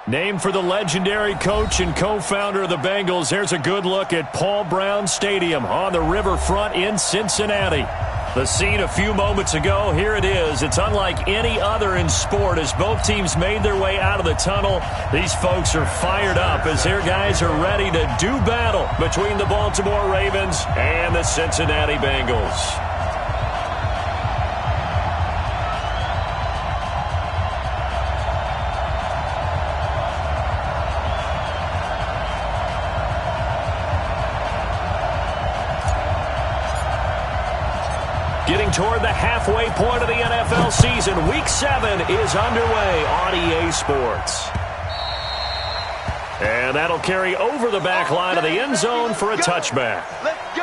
Named for the legendary coach and co-founder of the Bengals, here's a good look at Paul Brown Stadium on the riverfront in Cincinnati. The scene a few moments ago, here it is. It's unlike any other in sport as both teams made their way out of the tunnel. These folks are fired up as their guys are ready to do battle between the Baltimore Ravens and the Cincinnati Bengals. Getting toward the halfway point of the NFL season, Week 7 is underway on EA Sports. And that'll carry over the back line of the end zone for a touchback. Let's go!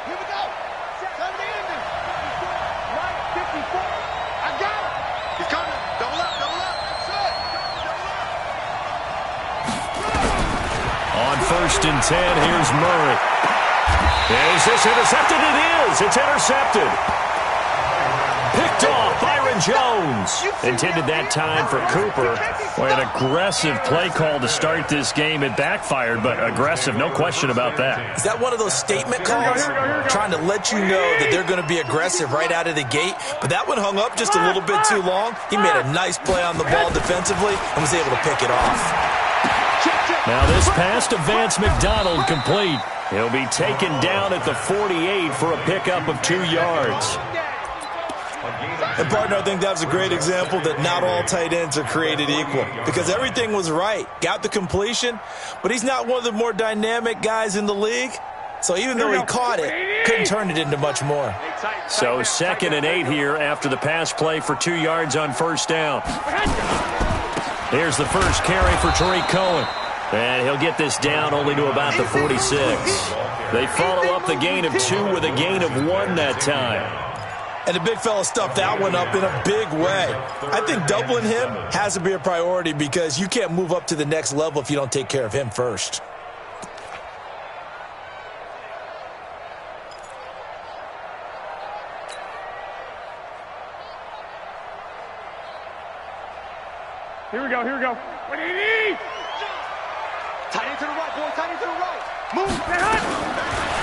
Here we go. Time to end it. Right, 54. I got it. He's coming. Double up. That's it. Double up. On 1st and 10, here's Murray. Is this intercepted? It is. It's intercepted. Picked off Byron Jones. Intended that time for Cooper. Boy, an aggressive play call to start this game. It backfired, but aggressive, no question about that. Is that one of those statement calls? Trying to let you know that they're going to be aggressive right out of the gate, but that one hung up just a little bit too long. He made a nice play on the ball defensively and was able to pick it off. Now this pass to Vance McDonald complete. He'll be taken down at the 48 for a pickup of 2 yards. And, partner, I think that was a great example that not all tight ends are created equal because everything was right. Got the completion, but he's not one of the more dynamic guys in the league. So even though he caught it, couldn't turn it into much more. So 2nd and 8 here after the pass play for 2 yards on 1st down. Here's the first carry for Tariq Cohen. And he'll get this down only to about the 46. They follow up the gain of 2 with a gain of 1 that time. And the big fella stuffed that one up in a big way. I think doubling him has to be a priority because you can't move up to the next level if you don't take care of him first. Here we go. What do you need? Tight end to the right, boy. Tight end to the right. Move.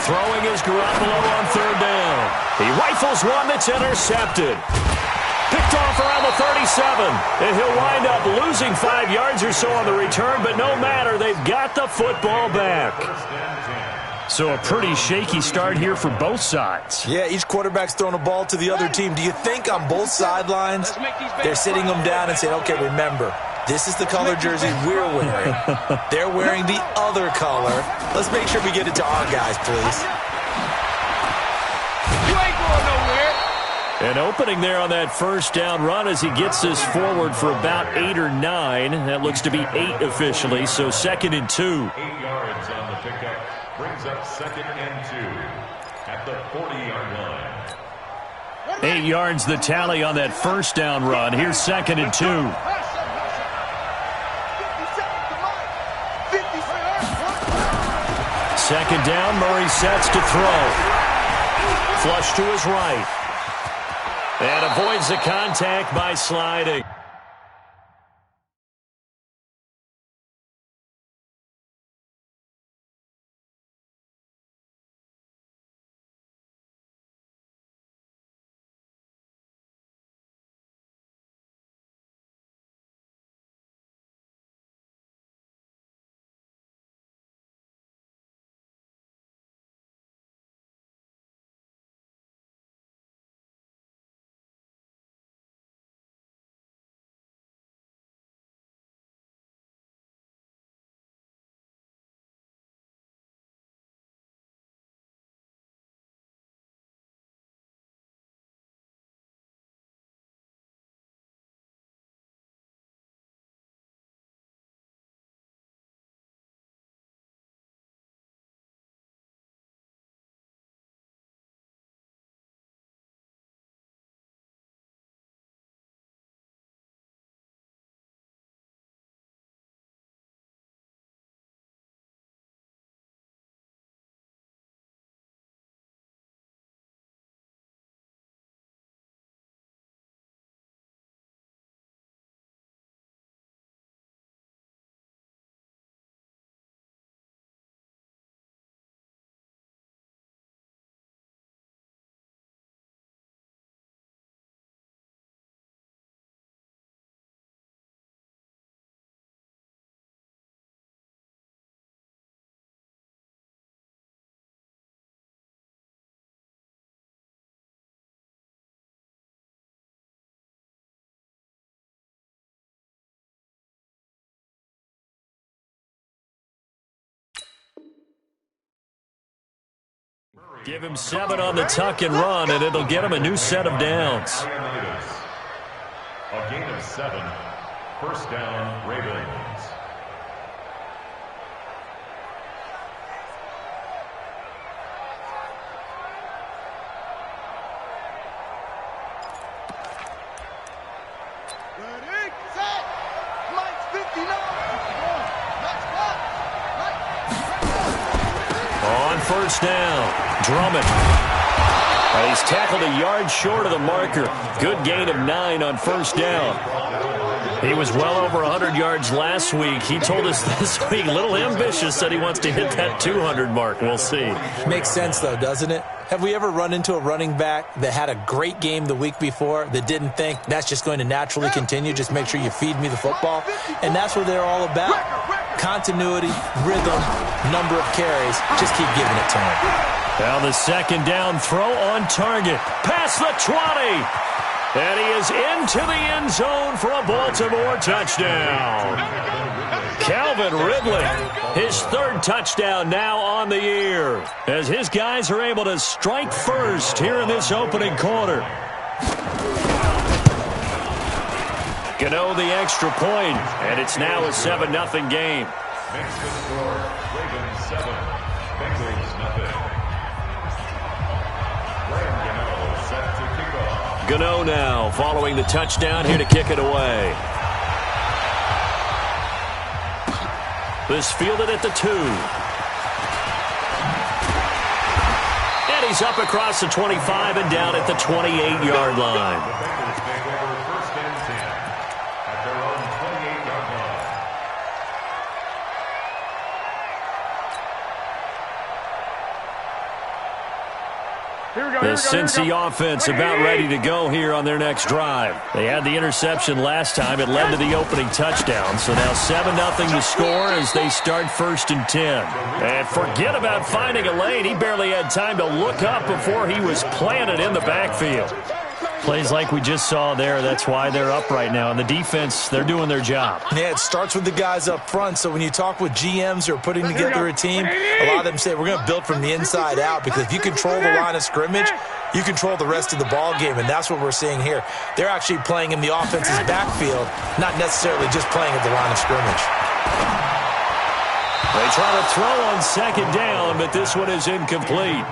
Throwing is Garoppolo on 3rd down. He rifles one that's intercepted. Picked off around the 37. And he'll wind up losing 5 yards or so on the return, but no matter, they've got the football back. So a pretty shaky start here for both sides. Yeah, each quarterback's throwing a ball to the other team. Do you think on both sidelines they're sitting them down and saying, okay, remember, this is the color jersey we're wearing. They're wearing the other color. Let's make sure we get it to our guys, please. You ain't going nowhere. An opening there on that 1st down run as he gets this forward for about 8 or 9. That looks to be 8 officially, so 2nd and 2. 8 yards on the pickup. Brings up 2nd and 2 at the 40-yard line. 8 yards the tally on that 1st down run. Here's 2nd and 2. 2nd down, Murray sets to throw. Flush to his right. And avoids the contact by sliding. Give him 7 on the tuck and run, and it'll get him a new set of downs. A gain of 7. First down, Ravens. Ready, set. Mike's 59. On first down, Drummond. And he's tackled a yard short of the marker. Good gain of 9 on first down. He was well over 100 yards last week. He told us this week, a little ambitious, said he wants to hit that 200 mark. We'll see. Makes sense, though, doesn't it? Have we ever run into a running back that had a great game the week before that didn't think that's just going to naturally continue? Just make sure you feed me the football. And that's what they're all about. Continuity, rhythm, number of carries. Just keep giving it to him. Now the second down throw on target. Past the 20. And he is into the end zone for a Baltimore touchdown. Calvin Ridley, his 3rd touchdown now on the year, as his guys are able to strike first here in this opening quarter. Gano the extra point, and it's now a 7-0 game. Makes the score, Ravens 7, Bengals nothing. Set to kick off. Gano now following the touchdown here to kick it away. This fielded at the 2. And he's up across the 25 and down at the 28-yard line. The Bengals take over first and 10 at their own 28-yard line. The Cincy offense about ready to go here on their next drive. They had the interception last time. It led to the opening touchdown. So now 7-0 to score as they start first and 10. And forget about finding a lane. He barely had time to look up before he was planted in the backfield. Plays like we just saw there, that's why they're up right now. And the defense, they're doing their job. Yeah, it starts with the guys up front. So when you talk with GMs who are putting together a team, a lot of them say we're going to build from the inside out, because if you control the line of scrimmage, you control the rest of the ball game, and that's what we're seeing here. They're actually playing in the offense's backfield, not necessarily just playing at the line of scrimmage. They try to throw on second down, but this one is incomplete.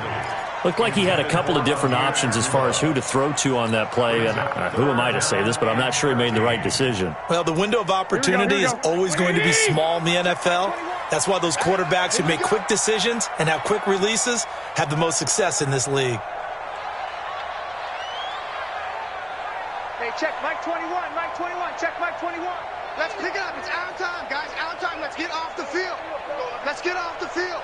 Looked like he had a couple of different options as far as who to throw to on that play. And who am I to say this, but I'm not sure he made the right decision. Well, the window of opportunity is always going to be small in the NFL. That's why those quarterbacks who make quick decisions and have quick releases have the most success in this league. Hey, check Mike 21, Mike 21, check Mike 21. Let's pick it up. It's our time, guys. Our time. Let's get off the field. Let's get off the field.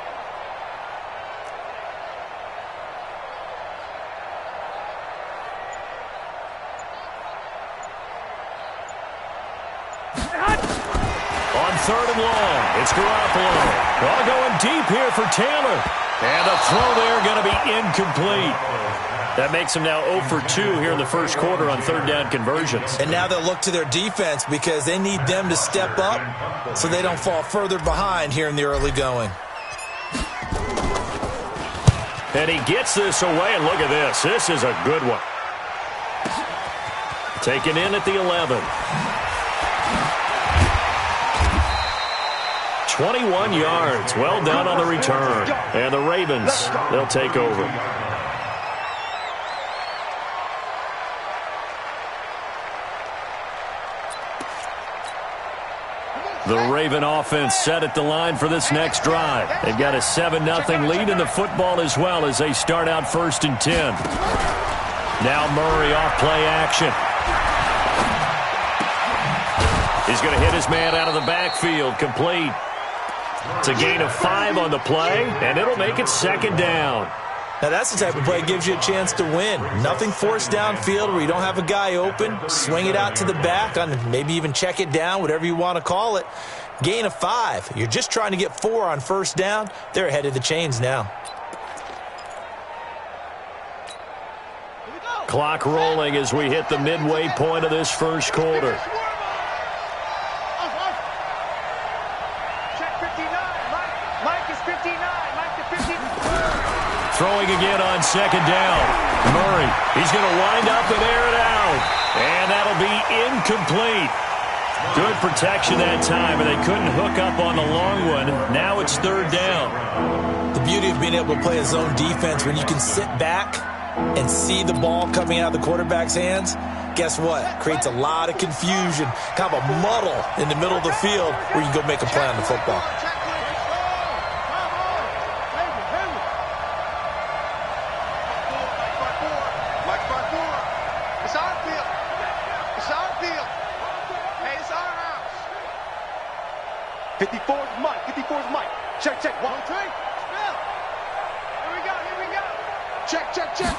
On third and long, it's Garoppolo. Well, going deep here for Taylor. And a throw there going to be incomplete. That makes him now 0 for 2 here in the first quarter on third down conversions. And now they'll look to their defense because they need them to step up so they don't fall further behind here in the early going. And he gets this away, and look at this. This is a good one. Taken in at the 11. 21 yards. Well done on the return. And the Ravens, they'll take over. The Raven offense set at the line for this next drive. They've got a 7-0 lead in the football as well as they start out first and 10. Now Murray off play action. He's going to hit his man out of the backfield, complete. It's a gain of 5 on the play, and it'll make it second down. Now that's the type of play that gives you a chance to win. Nothing forced downfield where you don't have a guy open. Swing it out to the back, maybe even check it down, whatever you want to call it. Gain of 5. You're just trying to get 4 on first down. They're ahead of the chains now. Clock rolling as we hit the midway point of this first quarter. throwing again on second down. Murray, he's going to wind up and air it out. And that'll be incomplete. Good protection that time, and they couldn't hook up on the long one. Now it's third down. The beauty of being able to play a zone defense when you can sit back and see the ball coming out of the quarterback's hands, guess what? Creates a lot of confusion, kind of a muddle in the middle of the field where you can go make a play on the football. It's our field. It's our field. Hey, it's our house. 54's Mike. 54's Mike. Check, check. 1, 2. Here we go. Here we go. Check, check, check.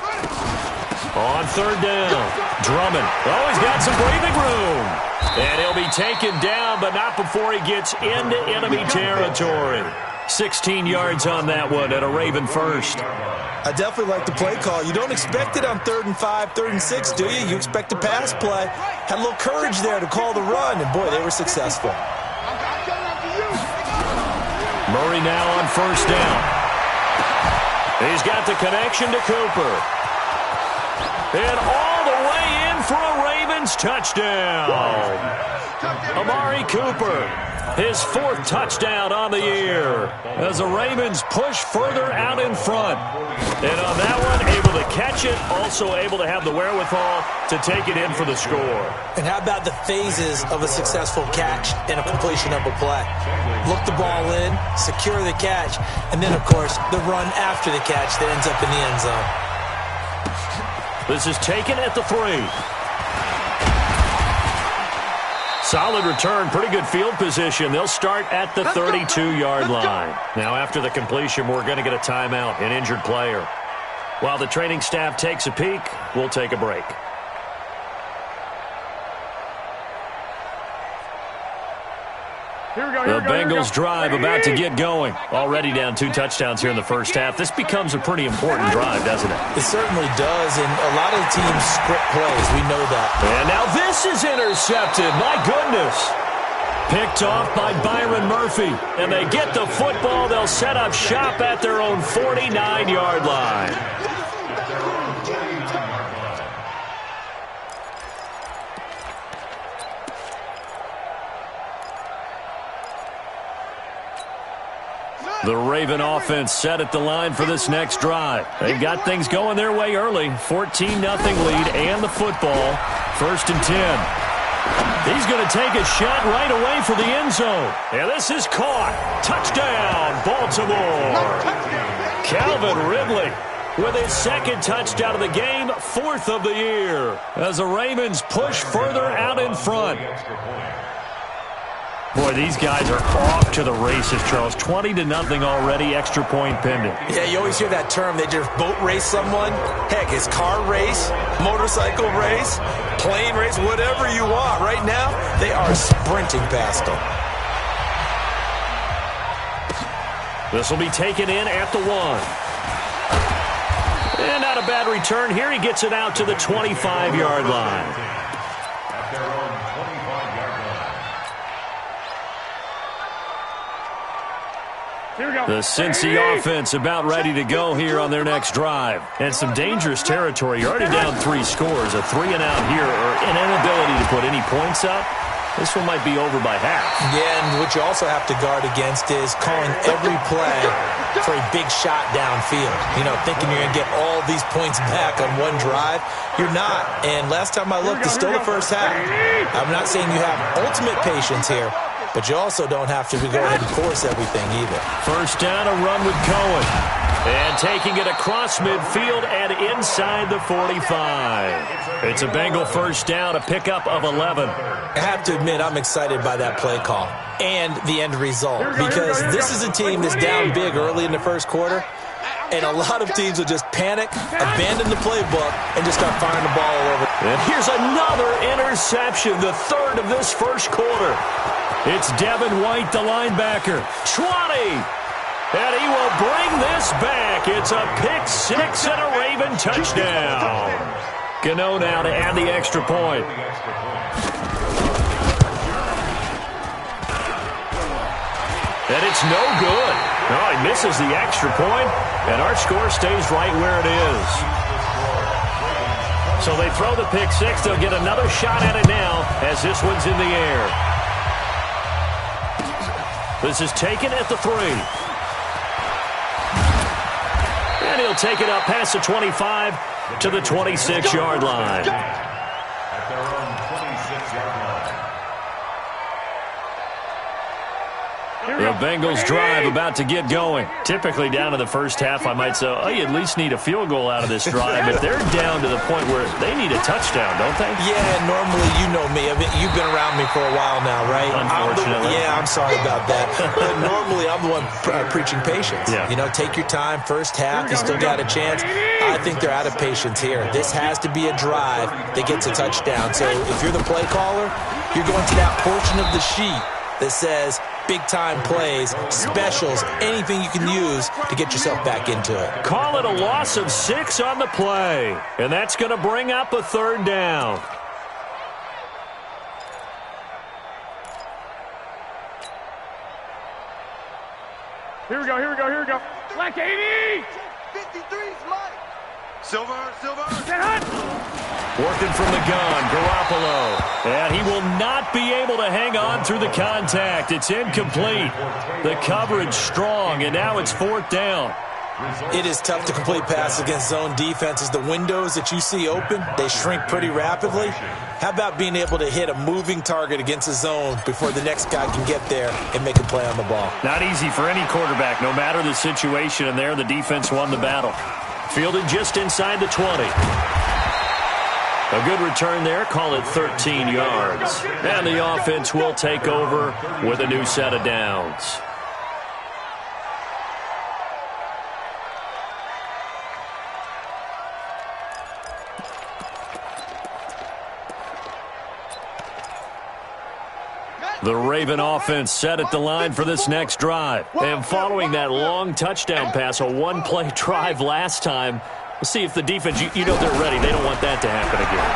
On third down, Drummond. Oh, he's got some breathing room. And he'll be taken down, but not before he gets into enemy territory. 16 yards on that one at a Raven first. I definitely like the play call. You don't expect it on 3rd and 5, 3rd and 6, do you? You expect a pass play. Had a little courage there to call the run, and boy, they were successful. Murray now on first down. He's got the connection to Cooper. And all the way in for a Ravens touchdown. Amari Cooper, his 4th touchdown on the year as the Ravens push further out in front. And on that one, able to catch it, also able to have the wherewithal to take it in for the score. And how about the phases of a successful catch and a completion of a play? Look the ball in, secure the catch, and then, of course, the run after the catch that ends up in the end zone. This is taken at the 3. Solid return, pretty good field position. They'll start at the 32-yard line. Now, after the completion, we're going to get a timeout, an injured player. While the training staff takes a peek, we'll take a break. The Bengals drive about to get going. Already down 2 touchdowns here in the first half. This becomes a pretty important drive, doesn't it? It certainly does, and a lot of the teams script plays. We know that. And now this is intercepted. My goodness. Picked off by Byron Murphy. And they get the football. They'll set up shop at their own 49-yard line. The Raven offense set at the line for this next drive. They've got things going their way early. 14-0 lead and the football. 1st and 10. He's going to take a shot right away for the end zone. And this is caught. Touchdown, Baltimore. Calvin Ridley with his 2nd touchdown of the game, 4th of the year, as the Ravens push further out in front. Boy, these guys are off to the races, Charles. 20-0 already, extra point pending. Yeah, you always hear that term. They just boat race someone. Heck, it's car race, motorcycle race, plane race, whatever you want. Right now, they are sprinting past them. This will be taken in at the 1. And not a bad return here. He gets it out to the 25-yard line. The Cincy offense about ready to go here on their next drive. And some dangerous territory. You're already down 3 scores. A 3-and-out here, or an inability to put any points up. This one might be over by half. Yeah, and what you also have to guard against is calling every play for a big shot downfield. You know, thinking you're going to get all these points back on one drive. You're not. And last time I looked, it's still the first half. I'm not saying you have ultimate patience here, but you also don't have to go ahead and force everything either. First down, a run with Cohen. And taking it across midfield and inside the 45. It's a Bengal first down, a pickup of 11. I have to admit, I'm excited by that play call and the end result, because this is a team that's down big early in the first quarter, and a lot of teams will just panic, abandon the playbook, and just start firing the ball all over. And here's another interception, the 3rd of this first quarter. It's Devin White, the linebacker. 20! And he will bring this back. It's a pick 6 and a Raven touchdown. Gano now to add the extra point. And it's no good. Oh, he misses the extra point, and our score stays right where it is. So they throw the pick six. They'll get another shot at it now as this one's in the air. This is taken at the 3. And he'll take it up past the 25 to the 26-yard line. At their own 26-yard line. The Bengals drive about to get going. Typically down to the first half, I might say, oh, you at least need a field goal out of this drive. But they're down to the point where they need a touchdown, don't they? Yeah, normally, you know me. I mean, you've been around me for a while now, right? Unfortunately. I'm sorry about that. But normally, I'm the one preaching patience. Yeah. You know, take your time. First half, you still got a chance. I think they're out of patience here. This has to be a drive that gets a touchdown. So if you're the play caller, you're going to that portion of the sheet that says big-time plays, specials, anything you can use to get yourself back into it. Call it a loss of 6 on the play, and that's going to bring up a 3rd down. Here we go, here we go, here we go. Black 80! 53's Mike. Silver. Working from the gun, Garoppolo. And he will not be able to hang on through the contact. It's incomplete. The coverage strong, and now it's 4th down. It is tough to complete passes against zone defenses. The windows that you see open, they shrink pretty rapidly. How about being able to hit a moving target against a zone before the next guy can get there and make a play on the ball? Not easy for any quarterback, no matter the situation, and there the defense won the battle. Fielded just inside the 20. A good return there, call it 13 yards. And the offense will take over with a new set of downs. The Raven offense set at the line for this next drive. And following that long touchdown pass, a one-play drive last time, we'll see if the defense, you know they're ready. They don't want that to happen again.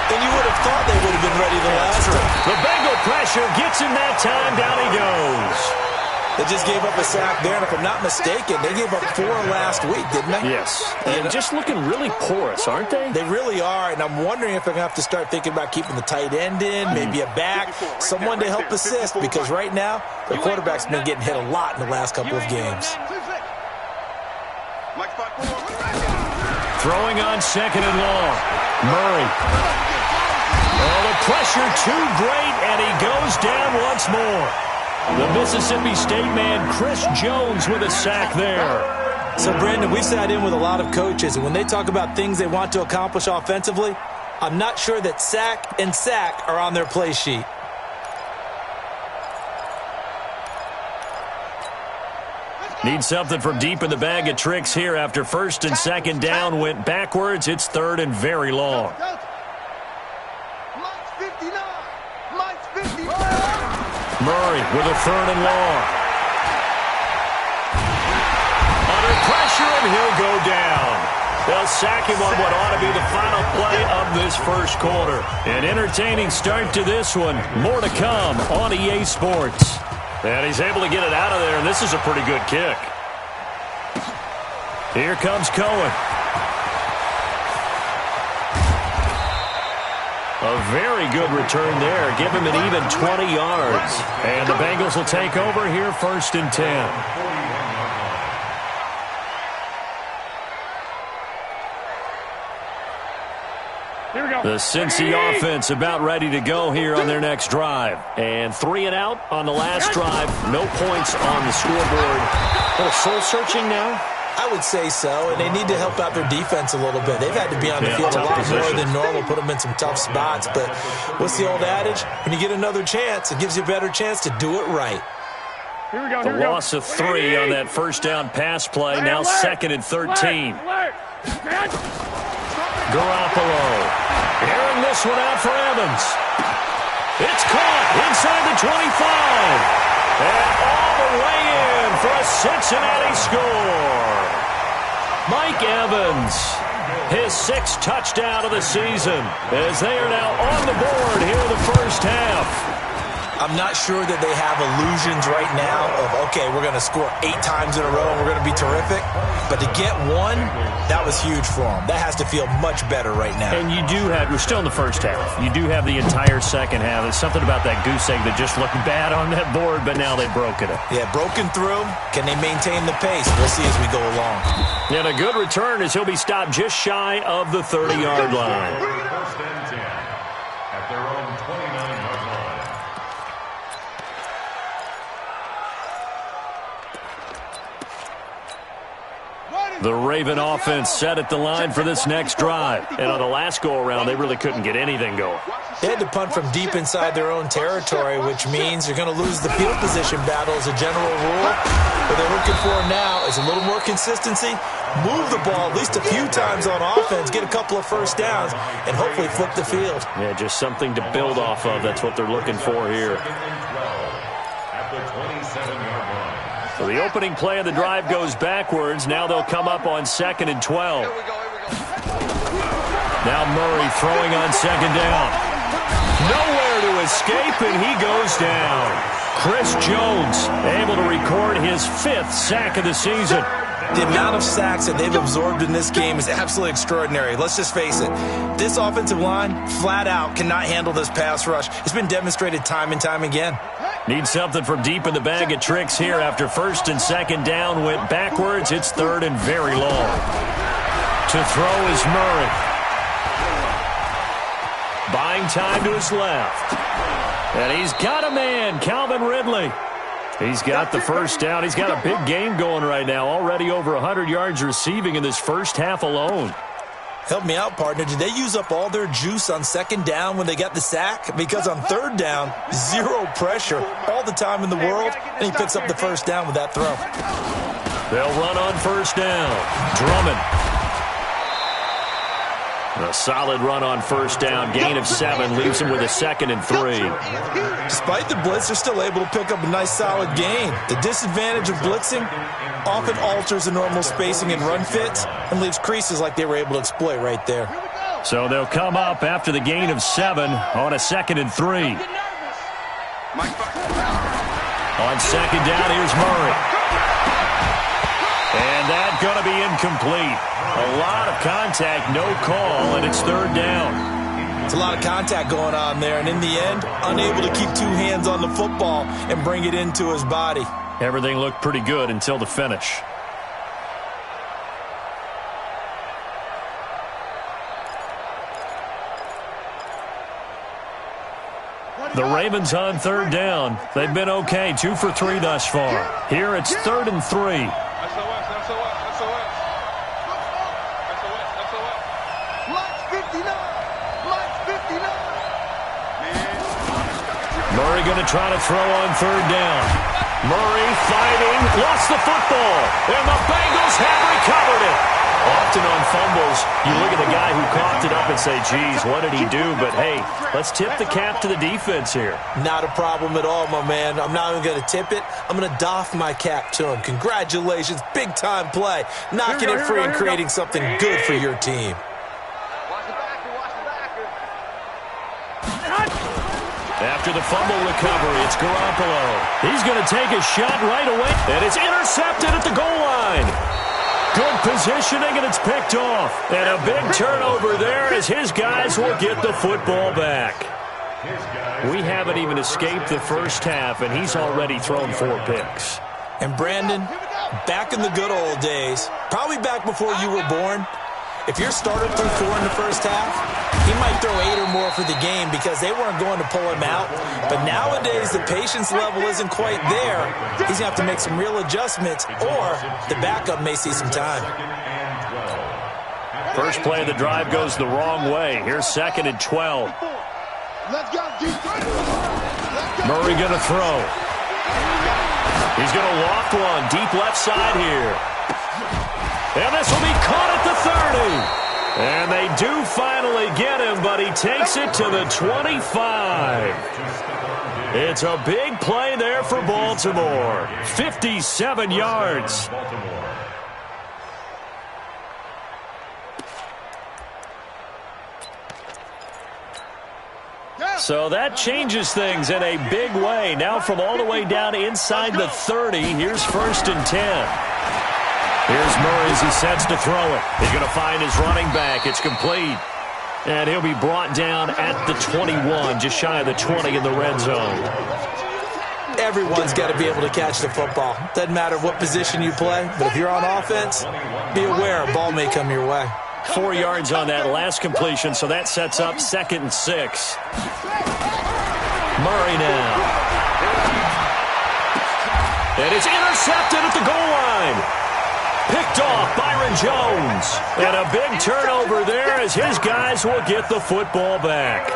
Then you would have thought they would have been ready the last time. The Bengal pressure gets him that time. Down he goes. They just gave up a sack there, and if I'm not mistaken, they gave up 4 last week, didn't they? Yes. And just looking really porous, aren't they? They really are, and I'm wondering if they're going to have to start thinking about keeping the tight end in, maybe a back, someone to help assist, because right now, their quarterback's been getting hit a lot in the last couple of games. Throwing on 2nd and long. Murray. Oh, the pressure too great, and he goes down once more. The Mississippi State man, Chris Jones, with a sack there. So, Brandon, we've sat in with a lot of coaches, and when they talk about things they want to accomplish offensively, I'm not sure that sack and sack are on their play sheet. Need something from deep in the bag of tricks here after 1st and 2nd down went backwards. It's 3rd and very long. Murray with a 3rd and long. Under pressure, and he'll go down. They'll sack him on what ought to be the final play of this first quarter. An entertaining start to this one. More to come on EA Sports. And he's able to get it out of there, and this is a pretty good kick. Here comes Cohen. A very good return there. Give him an even 20 yards. And the Bengals will take over here 1st and 10. The Cincy offense about ready to go here on their next drive. And 3 and out on the last drive. No points on the scoreboard. A little soul-searching now. I would say so, and they need to help out their defense a little bit. They've had to be on the field a lot more than normal, put them in some tough spots. But what's the old adage? When you get another chance, it gives you a better chance to do it right. Here we go, the loss of 3 on that 1st down pass play. Now 2nd and 13. Garoppolo. Airing this one out for Evans. It's caught inside the 25. And all the way in for a Cincinnati score. Mike Evans, his 6th touchdown of the season, as they are now on the board here in the first half. I'm not sure that they have illusions right now of, okay, we're going to score 8 times in a row and we're going to be terrific. But to get one, that was huge for them. That has to feel much better right now. And you do have, we're still in the first half. You do have the entire second half. There's something about that goose egg that just looked bad on that board, but now they've broken it. Yeah, broken through. Can they maintain the pace? We'll see as we go along. And a good return as he'll be stopped just shy of the 30-yard line. First and 10 at their own 29-yard line. The Raven offense set at the line for this next drive. And on the last go-around, they really couldn't get anything going. They had to punt from deep inside their own territory, which means you're going to lose the field position battle as a general rule. What they're looking for now is a little more consistency, move the ball at least a few times on offense, get a couple of first downs, and hopefully flip the field. Yeah, just something to build off of. That's what they're looking for here. At the 27-yard line. So the opening play of the drive goes backwards. Now they'll come up on 2nd and 12. Now Murray throwing on 2nd down. Nowhere to escape, and he goes down. Chris Jones able to record his 5th sack of the season. The amount of sacks that they've absorbed in this game is absolutely extraordinary. Let's just face it. This offensive line, flat out, cannot handle this pass rush. It's been demonstrated time and time again. Need something from deep in the bag of tricks here after 1st and 2nd down went backwards. It's 3rd and very long. To throw is Murray. Buying time to his left. And he's got a man, Calvin Ridley. He's got the first down. He's got a big game going right now. Already over 100 yards receiving in this first half alone. Help me out, partner. Did they use up all their juice on 2nd down when they got the sack? Because on 3rd down, 0 pressure, all the time in the world, and he picks up the first down with that throw. They'll run on 1st down. Drummond. A solid run on 1st down. Gain of 7 leaves him with a 2nd and 3. Despite the blitz, they're still able to pick up a nice solid gain. The disadvantage of blitzing often alters the normal spacing and run fits and leaves creases like they were able to exploit right there. So they'll come up after the gain of 7 on a 2nd and 3. On 2nd down, here's Murray. And that's going to be incomplete. A lot of contact, no call, and it's 3rd down. It's a lot of contact going on there, and in the end, unable to keep 2 hands on the football and bring it into his body. Everything looked pretty good until the finish. The Ravens on 3rd down. They've been okay, 2 for 3 thus far. Here it's 3rd and 3. Murray going to try to throw on 3rd down. Murray fighting, lost the football, and the Bengals have recovered it. Often on fumbles, you look at the guy who coughed it up and say, geez, what did he do? But, hey, let's tip the cap to the defense here. Not a problem at all, my man. I'm not even going to tip it. I'm going to doff my cap to him. Congratulations, big-time play. Knocking it free and creating something good for your team. After the fumble recovery, it's Garoppolo. He's going to take a shot right away, and it's intercepted at the goal line. Good positioning, and it's picked off. And a big turnover there as his guys will get the football back. We haven't even escaped the first half, and he's already thrown 4 picks. And Brandon, back in the good old days, probably back before you were born, if your starter threw 4 in the first half, he might throw 8 or more for the game because they weren't going to pull him out. But nowadays, the patience level isn't quite there. He's going to have to make some real adjustments, or the backup may see some time. First play of the drive goes the wrong way. Here's 2nd and 12. Murray going to throw. He's going to loft one deep left side here. And this will be caught at the 30. And they do finally get him, but he takes it to the 25. It's a big play there for Baltimore. 57 yards. So that changes things in a big way. Now from all the way down inside the 30, here's 1st and 10. Here's Murray as he sets to throw it. He's going to find his running back. It's complete. And he'll be brought down at the 21, just shy of the 20 in the red zone. Everyone's got to be able to catch the football. Doesn't matter what position you play, but if you're on offense, be aware a ball may come your way. 4 yards on that last completion, so that sets up 2nd and 6. Murray now. And it's intercepted at the goal line. Picked off Byron Jones. And a big turnover there as his guys will get the football back.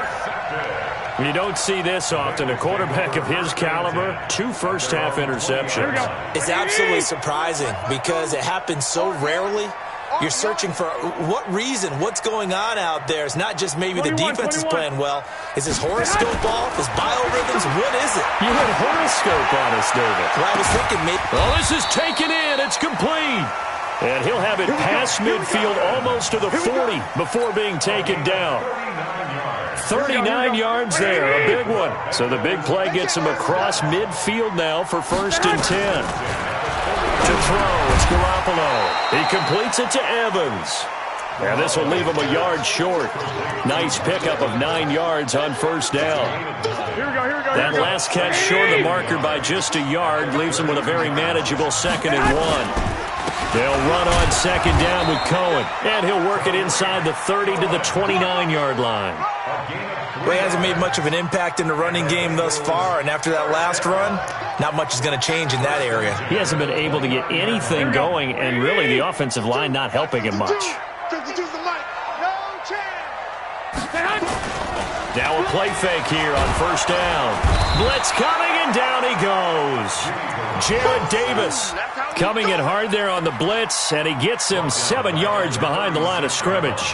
You don't see this often. A quarterback of his caliber, 2 first-half interceptions. It's absolutely surprising because it happens so rarely. You're searching for what reason, what's going on out there. It's not just maybe the defense is playing well. Is his horoscope off? His biorhythms? What is it? You had horoscope on us, David. Well, I was thinking maybe. Well, this is taken in. It's complete. And he'll have it past midfield almost to the 40 before being taken down. 39 yards there, a big one. So the big play gets him across midfield now for 1st and 10. To throw, it's Garoppolo. He completes it to Evans. And this will leave him a yard short. Nice pickup of 9 yards on 1st down. That last catch short of the marker by just a yard leaves him with a very manageable 2nd and 1. They'll run on 2nd down with Cohen. And he'll work it inside the 30 to the 29-yard line. Well, he hasn't made much of an impact in the running game thus far, and after that last run, not much is going to change in that area. He hasn't been able to get anything going, and really the offensive line not helping him much. Now a play fake here on 1st down. Blitz coming, and down he goes. Jared Davis coming in hard there on the blitz, and he gets him 7 yards behind the line of scrimmage.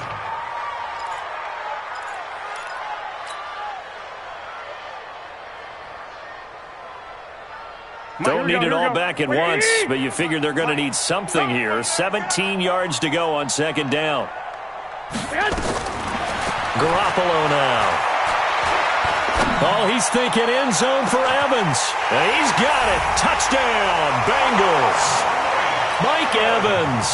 Don't need it all back at once, but you figure they're going to need something here. 17 yards to go on 2nd down. Garoppolo now. Oh, he's thinking end zone for Evans. And he's got it. Touchdown, Bengals. Mike Evans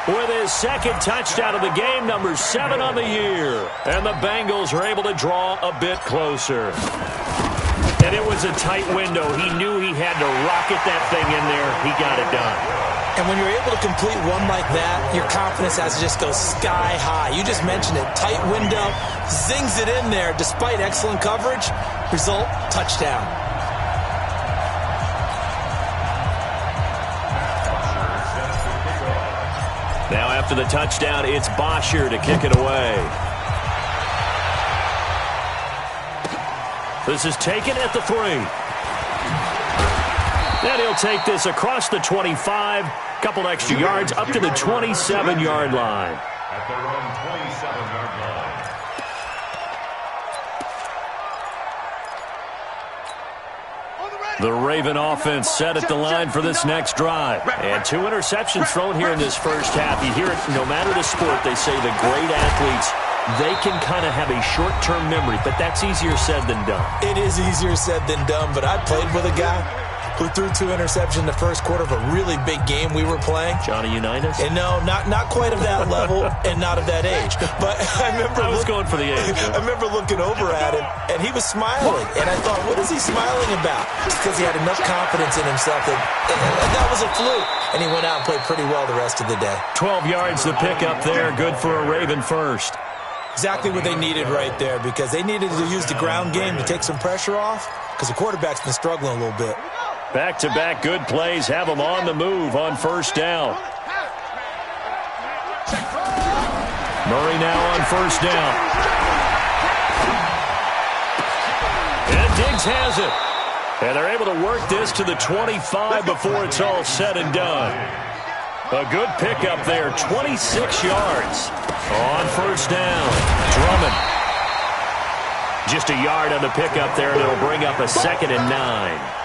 with his 2nd touchdown of the game, number 7 on the year. And the Bengals are able to draw a bit closer. And it was a tight window. He knew he had to rocket that thing in there. He got it done. And when you're able to complete one like that, your confidence has to just go sky high. You just mentioned it. Tight window, zings it in there despite excellent coverage. Result, touchdown. Now after the touchdown, it's Bosher to kick it away. This is taken at the 3. Then he'll take this across the 25, couple extra yards up to the 27-yard line. At their own 27-yard line. The Raven offense set at the line for this next drive. And 2 interceptions thrown here in this first half. You hear it no matter the sport, they say the great athletes, they can kind of have a short-term memory, but that's easier said than done. It is easier said than done, but I played with a guy who threw 2 interceptions in the first quarter of a really big game we were playing. Johnny Unitas? And no, not quite of that level and not of that age. But I was going for the age. I remember looking over at him, and he was smiling. And I thought, what is he smiling about? Just because he had enough confidence in himself that was a fluke. And he went out and played pretty well the rest of the day. 12 yards to pick up there. Good for a Raven first. Exactly what they needed right there, because they needed to use the ground game to take some pressure off, because the quarterback's been struggling a little bit. Back-to-back good plays have them on the move on 1st down. Murray now on 1st down. And Diggs has it. And they're able to work this to the 25 before it's all said and done. A good pickup there, 26 yards on 1st down. Drummond. Just a yard on the pickup there, and it'll bring up a 2nd and 9.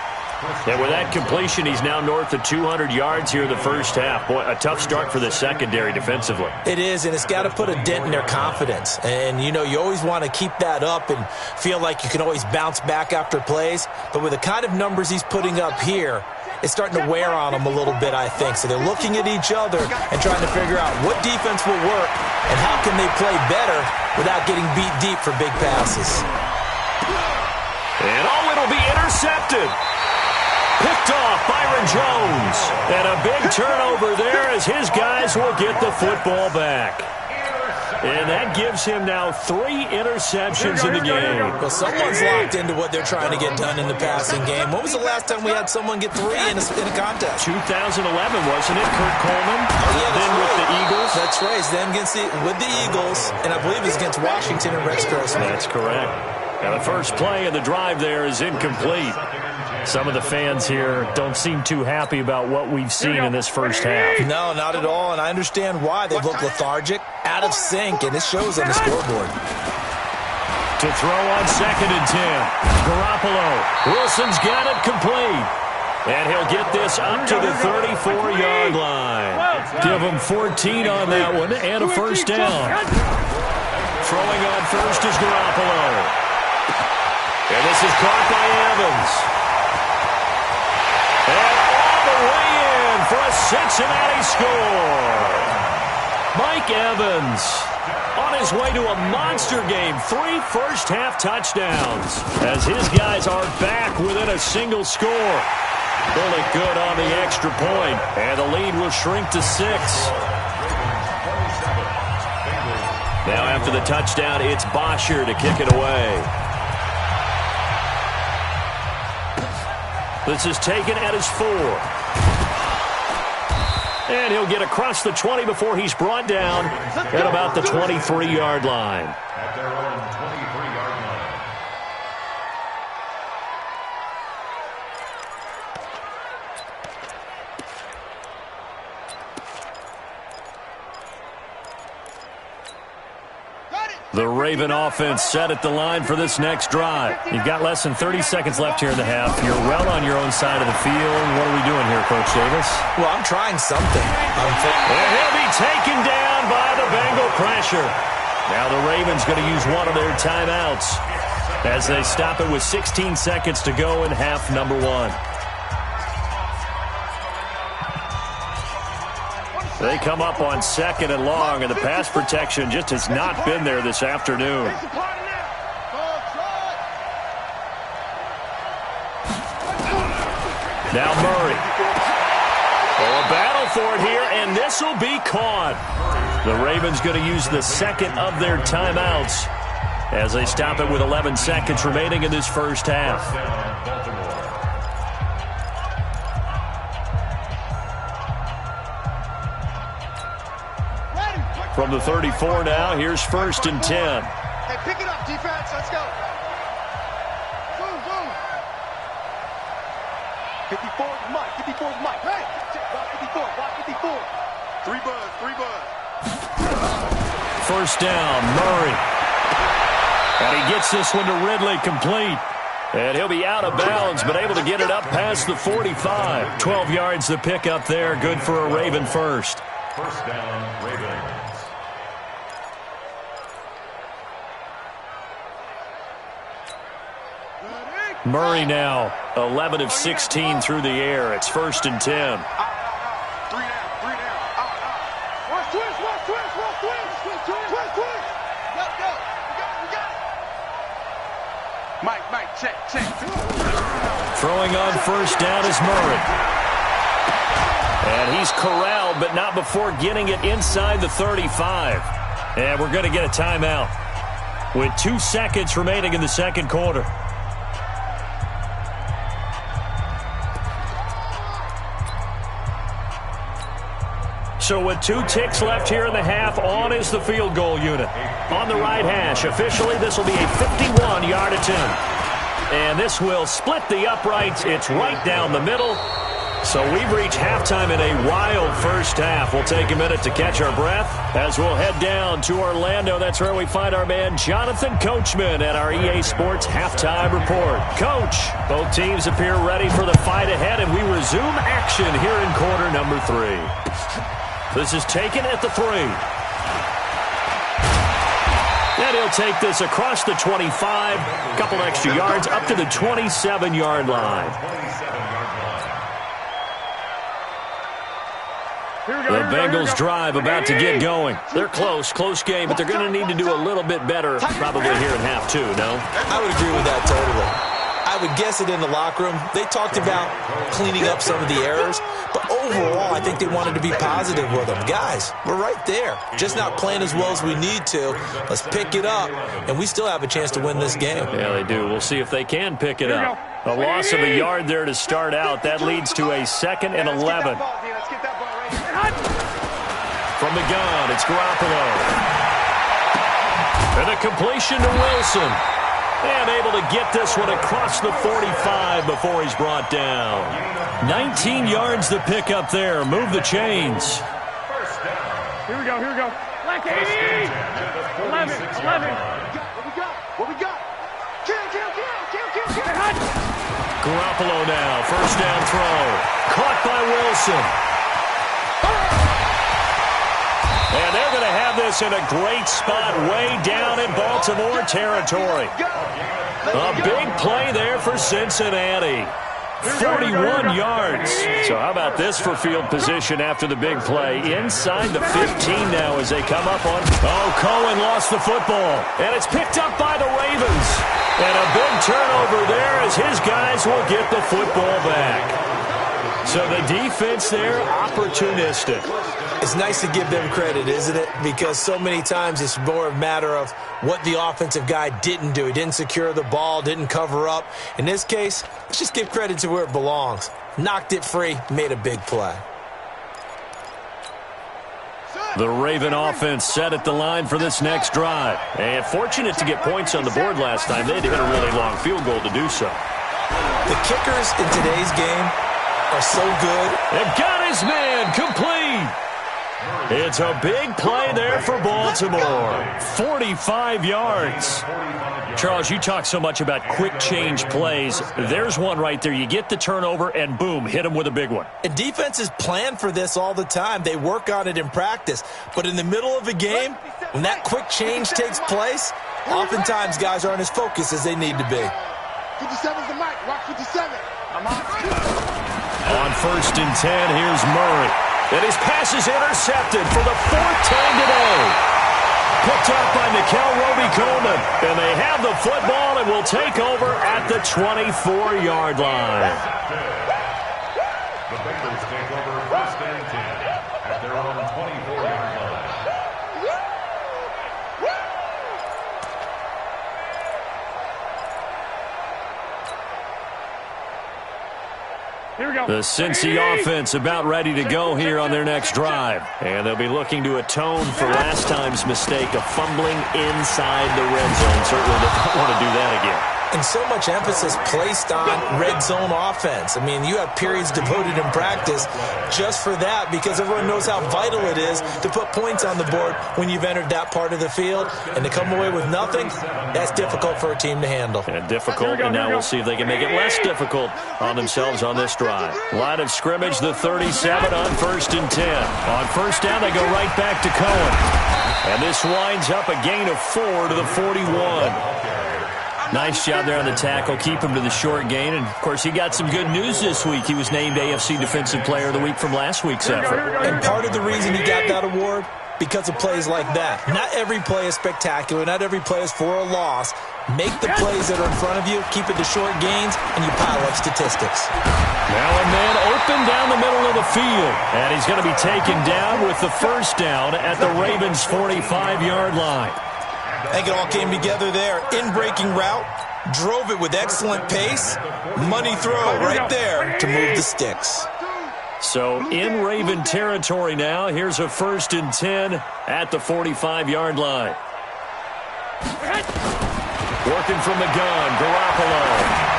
And with that completion, he's now north of 200 yards here in the first half. Boy, a tough start for the secondary defensively. It is, and it's got to put a dent in their confidence. And, you know, you always want to keep that up and feel like you can always bounce back after plays. But with the kind of numbers he's putting up here, it's starting to wear on them a little bit, I think. So they're looking at each other and trying to figure out what defense will work and how can they play better without getting beat deep for big passes. And it'll be intercepted. Picked off Byron Jones. And a big turnover there as his guys will get the football back. And that gives him now 3 interceptions in the game. Well, someone's locked into what they're trying to get done in the passing game. When was the last time we had someone get 3 in a contest? 2011, wasn't it? Kurt Coleman. Oh, yeah, then right. with the Eagles. That's right. Then with the Eagles, and I believe it's against Washington and Rex Grossman. That's correct. And the first play of the drive there is incomplete. Some of the fans here don't seem too happy about what we've seen in this first half. No, not at all, and I understand why. They've looked lethargic, out of sync, and it shows on the scoreboard. To throw on 2nd and 10. Garoppolo. Wilson's got it complete. And he'll get this up to the 34-yard line. Give him 14 on that one and a first down. Throwing on first is Garoppolo. And this is caught by Evans. And all the way in for a Cincinnati score. Mike Evans on his way to a monster game. 3 first-half touchdowns as his guys are back within a single score. Fully good on the extra point, and the lead will shrink to 6. Now after the touchdown, it's Bosher to kick it away. This is taken at his 4. And he'll get across the 20 before he's brought down at about the 23-yard line. At their own 23-yard line. The Raven offense set at the line for this next drive. You've got less than 30 seconds left here in the half. You're well on your own side of the field. What are we doing here, Coach Davis? Well, I'm trying something. And he'll be taken down by the Bengal pressure. Now the Ravens going to use one of their timeouts as they stop it with 16 seconds to go in half number 1. They come up on 2nd and long, and the pass protection just has not been there this afternoon. Now Murray. Oh, a battle for it here, and this will be caught. The Ravens going to use the 2nd of their timeouts as they stop it with 11 seconds remaining in this first half. From the 34 now, here's 1st and 10. Hey, pick it up, defense. Let's go. Boom, boom. 54 is Mike. 54 is Mike. Hey, block 54. Block 54. 3 buzz. 3 buzz. First down, Murray. And he gets this one to Ridley complete. And he'll be out of bounds, but able to get it up past the 45. 12 yards to pick up there. Good for a Raven first. First down, Ravens. Murray now 11 of 16 through the air. It's 1st and 10. 3 down. 3 down. Watch twist. Go. We got it. Mike, check. Throwing on first down is Murray. And he's corralled, but not before getting it inside the 35. And we're going to get a timeout with 2 seconds remaining in the second quarter. So with 2 ticks left here in the half, on is the field goal unit. On the right hash, officially this will be a 51-yard attempt. And this will split the uprights. It's right down the middle. So we've reached halftime in a wild first half. We'll take a minute to catch our breath as we'll head down to Orlando. That's where we find our man Jonathan Coachman at our EA Sports Halftime Report. Coach, both teams appear ready for the fight ahead, and we resume action here in quarter number 3. This is taken at the 3. And he'll take this across the 25, a couple extra yards, up to the 27-yard line. The Bengals drive about to get going. They're close game, but they're going to need to do a little bit better probably here in half 2, no? I would agree with that totally. I would guess it in the locker room. They talked about cleaning up some of the errors, but overall, I think they wanted to be positive with them. Guys, we're right there. Just not playing as well as we need to. Let's pick it up, and we still have a chance to win this game. Yeah, they do. We'll see if they can pick it up. A loss of a yard there to start out. That leads to a 2nd and 11. From the gun, it's Garoppolo. And a completion to Wilson. And able to get this one across the 45 before he's brought down. 19 yards to pick up there. Move the chains. Here we go. Black 80. 11. What we got? Kill. Garoppolo now. First down throw. Caught by Wilson. And they're going to have this in a great spot way down in Baltimore territory. A big play there for Cincinnati. 41 yards. So how about this for field position after the big play? Inside the 15 now as they come up on. Oh, Cohen lost the football. And it's picked up by the Ravens. And a big turnover there as his guys will get the football back. So the defense there, opportunistic. It's nice to give them credit, isn't it? Because so many times it's more a matter of what the offensive guy didn't do. He didn't secure the ball, didn't cover up. In this case, let's just give credit to where it belongs. Knocked it free, made a big play. The Raven offense set at the line for this next drive. And fortunate to get points on the board last time. They had to hit a really long field goal to do so. The kickers in today's game are so good. And got his man complete. It's a big play there for Baltimore. 45 yards. Charles, you talk so much about quick change plays. There's one right there. You get the turnover and boom, hit him with a big one. And defenses plan for this all the time. They work on it in practice. But in the middle of a game, when that quick change takes place, oftentimes guys aren't as focused as they need to be. 57's the mic. Rock 57. On 1st and 10, here's Murray. And his pass is intercepted for the 4th time today. Picked up by Nickel Roby-Coleman. And they have the football and will take over at the 24-yard line. The Bengals take over 1st and 10 at their own 24-yard line. Here we go. The Cincy offense about ready to go here on their next drive. And they'll be looking to atone for last time's mistake of fumbling inside the red zone. Certainly they don't want to do that again. And so much emphasis placed on red zone offense. I mean, you have periods devoted in practice just for that because everyone knows how vital it is to put points on the board when you've entered that part of the field. And to come away with nothing, that's difficult for a team to handle. And difficult, and now we'll see if they can make it less difficult on themselves on this drive. Line of scrimmage, the 37 on 1st and 10. On 1st down, they go right back to Cohen. And this winds up a gain of 4 to the 41. Nice job there on the tackle. Keep him to the short gain. And, of course, he got some good news this week. He was named AFC Defensive Player of the Week from last week's effort. And part of the reason he got that award, because of plays like that. Not every play is spectacular. Not every play is for a loss. Make the plays that are in front of you, keep it to short gains, and you pile up statistics. Now a man open down the middle of the field. And he's going to be taken down with the 1st down at the Ravens' 45-yard line. I think it all came together there. In-breaking route, drove it with excellent pace. Money throw right there to move the sticks. So in Raven territory now. Here's a 1st and 10 at the 45-yard line. Working from the gun, Garoppolo.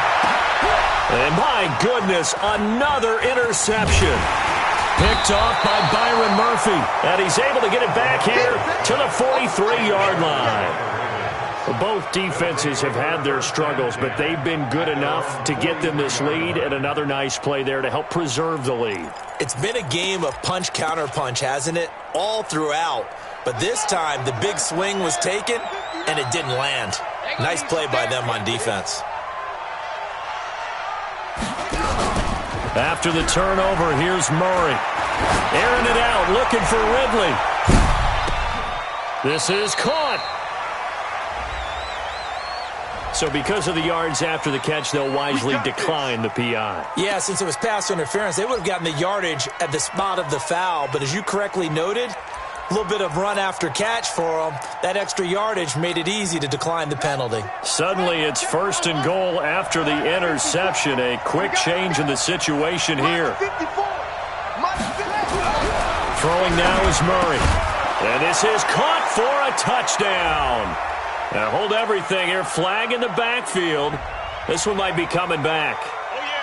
And my goodness, another interception. Picked off by Byron Murphy. And he's able to get it back here to the 43-yard line. Both defenses have had their struggles, but they've been good enough to get them this lead, and another nice play there to help preserve the lead. It's been a game of punch-counter-punch, hasn't it? All throughout. But this time, the big swing was taken, and it didn't land. Nice play by them on defense. After the turnover, here's Murray. Airing it out, looking for Ridley. This is caught. So because of the yards after the catch, they'll wisely decline the PI. Yeah, since it was pass interference, they would have gotten the yardage at the spot of the foul. But as you correctly noted, a little bit of run after catch for them. That extra yardage made it easy to decline the penalty. Suddenly it's 1st and goal after the interception. A quick change in the situation here. Throwing now is Murray. And this is caught for a touchdown. Now hold everything here. Flag in the backfield. This one might be coming back.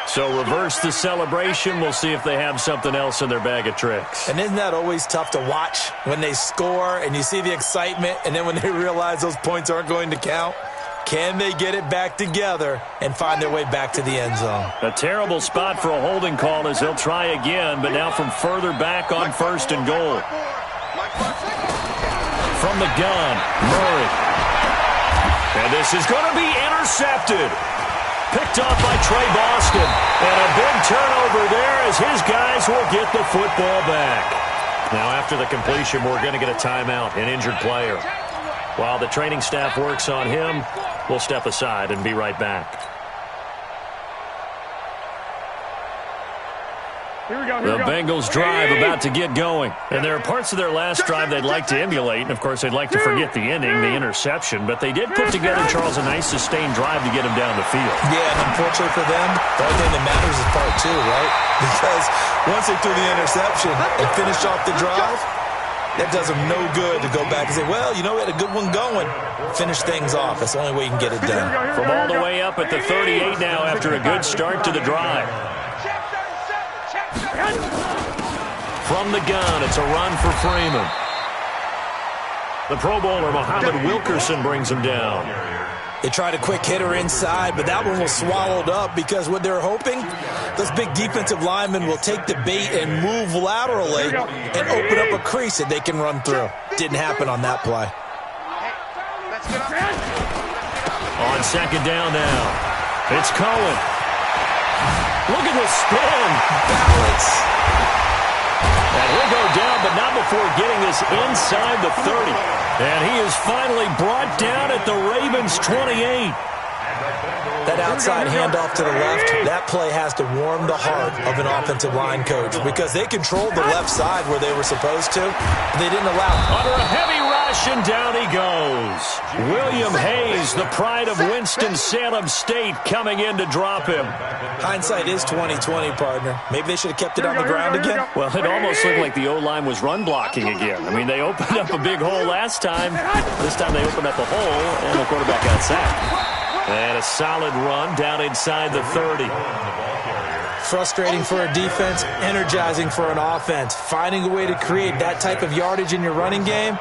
So reverse the celebration. We'll see if they have something else in their bag of tricks. And isn't that always tough to watch when they score and you see the excitement, and then when they realize those points aren't going to count? Can they get it back together and find their way back to the end zone? A terrible spot for a holding call as they'll try again, but now from further back on 1st and goal. From the gun, Murray. And this is going to be intercepted. Picked off by Trey Boston. And a big turnover there as his guys will get the football back. Now after the completion, we're going to get a timeout, an injured player. While the training staff works on him, we'll step aside and be right back. The Bengals drive about to get going. And there are parts of their last drive they'd like to emulate. And, of course, they'd like to forget the ending, the interception. But they did put together, Charles, a nice sustained drive to get him down the field. Yeah, and unfortunately for them, the only thing that matters is part 2, right? Because once they threw the interception and finished off the drive, that does them no good to go back and say, well, you know, we had a good one going. Finish things off. That's the only way you can get it done. From all the way up at the 38 now after a good start to the drive. From the gun, it's a run for Freeman. The Pro Bowler, Muhammad Wilkerson, brings him down. They tried a quick hitter inside, but that one was swallowed up because what they're hoping, those big defensive linemen will take the bait and move laterally and open up a crease that they can run through. Didn't happen on that play. On 2nd down now, it's Cohen. Look at the spin. Balance. And he'll go down, but not before getting this inside the 30. And he is finally brought down at the Ravens' 28. That outside handoff to the left, that play has to warm the heart of an offensive line coach because they controlled the left side where they were supposed to. They didn't allow it. Under a heavy rush, and down he goes. William Hayes, the pride of Winston-Salem State, coming in to drop him. Hindsight is 20/20, partner. Maybe they should have kept it on the ground again. Well, it almost looked like the O-line was run blocking again. I mean, they opened up a big hole last time. This time they opened up a hole, and the quarterback got sacked. And a solid run down inside the 30. Frustrating for a defense, energizing for an offense. Finding a way to create that type of yardage in your running game,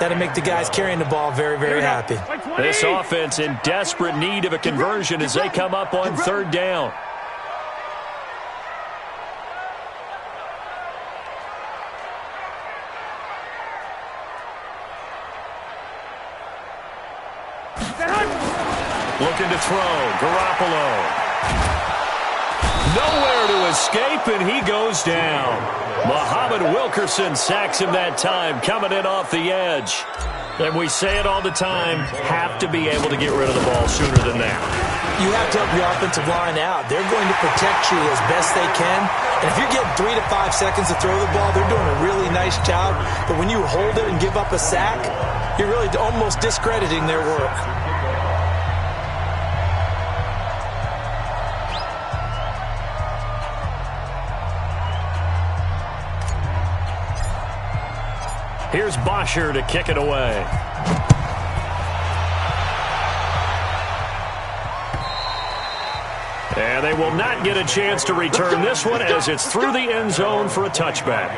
that'll make the guys carrying the ball very, very happy. This offense in desperate need of a conversion as they come up on 3rd down. Looking to throw, Garoppolo. Nowhere to escape, and he goes down. Muhammad Wilkerson sacks him that time, coming in off the edge. And we say it all the time, have to be able to get rid of the ball sooner than that. You have to help your offensive line out. They're going to protect you as best they can. And if you're getting 3 to 5 seconds to throw the ball, they're doing a really nice job. But when you hold it and give up a sack, you're really almost discrediting their work. Here's Bosher to kick it away. And they will not get a chance to return this one as it's through the end zone for a touchback.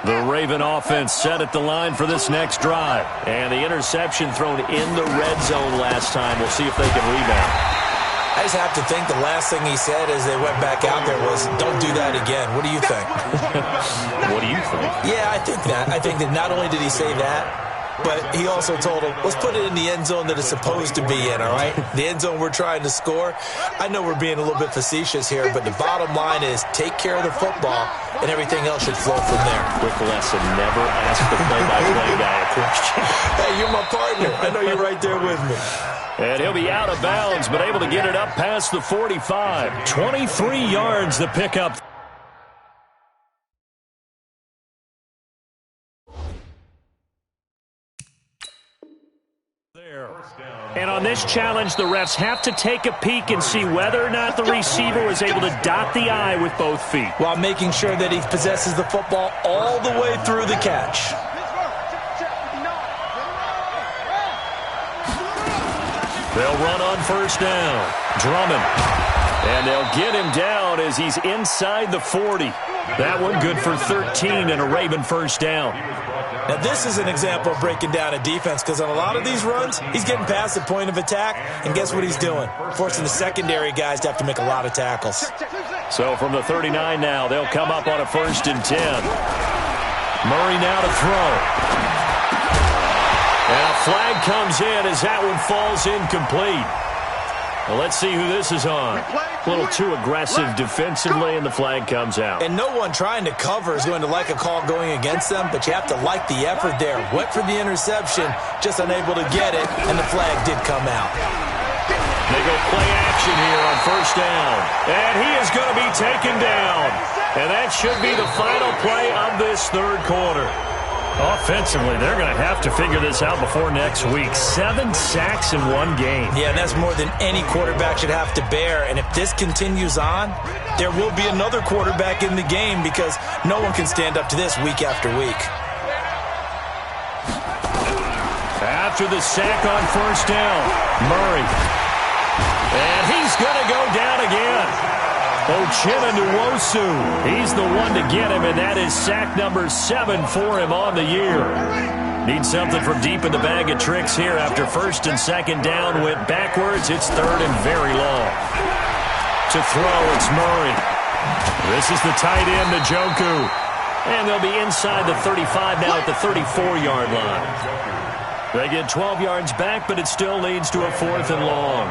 The Raven offense set at the line for this next drive. And the interception thrown in the red zone last time. We'll see if they can rebound. I just have to think the last thing he said as they went back out there was, don't do that again. What do you think? What do you think? Yeah, I think that. I think that not only did he say that, but he also told him, let's put it in the end zone that it's supposed to be in, all right? The end zone we're trying to score. I know we're being a little bit facetious here, but the bottom line is take care of the football, and everything else should flow from there. Quick lesson, never ask the play-by-play guy a question. Hey, you're my partner. I know you're right there with me. And he'll be out of bounds, but able to get it up past the 45. 23 yards the pickup. And on this challenge, the refs have to take a peek and see whether or not the receiver was able to dot the I with both feet, while making sure that he possesses the football all the way through the catch. They'll run on first down. Drummond. And they'll get him down as he's inside the 40. That one good for 13 and a Raven first down. Now, this is an example of breaking down a defense because on a lot of these runs, he's getting past the point of attack, and guess what he's doing? Forcing the secondary guys to have to make a lot of tackles. So from the 39 now, they'll come up on a 1st and 10. Murray now to throw. And a flag comes in as that one falls incomplete. Well, let's see who this is on. A little too aggressive defensively, and the flag comes out. And no one trying to cover is going to like a call going against them, but you have to like the effort there. Went for the interception, just unable to get it, and the flag did come out. They go play action here on first down. And he is going to be taken down. And that should be the final play of this third quarter. Offensively, they're going to have to figure this out before next week. 7 sacks in one game. Yeah, and that's more than any quarterback should have to bear. And if this continues on, there will be another quarterback in the game because no one can stand up to this week after week. After the sack on first down, Murray. And he's going to go down again. Uchenna Nwosu, he's the one to get him, and that is sack number 7 for him on the year. Need something from deep in the bag of tricks here after 1st and 2nd down went backwards. It's 3rd and very long. To throw, it's Murray. This is the tight end, Njoku. And they'll be inside the 35 now at the 34-yard line. They get 12 yards back, but it still leads to a 4th and long.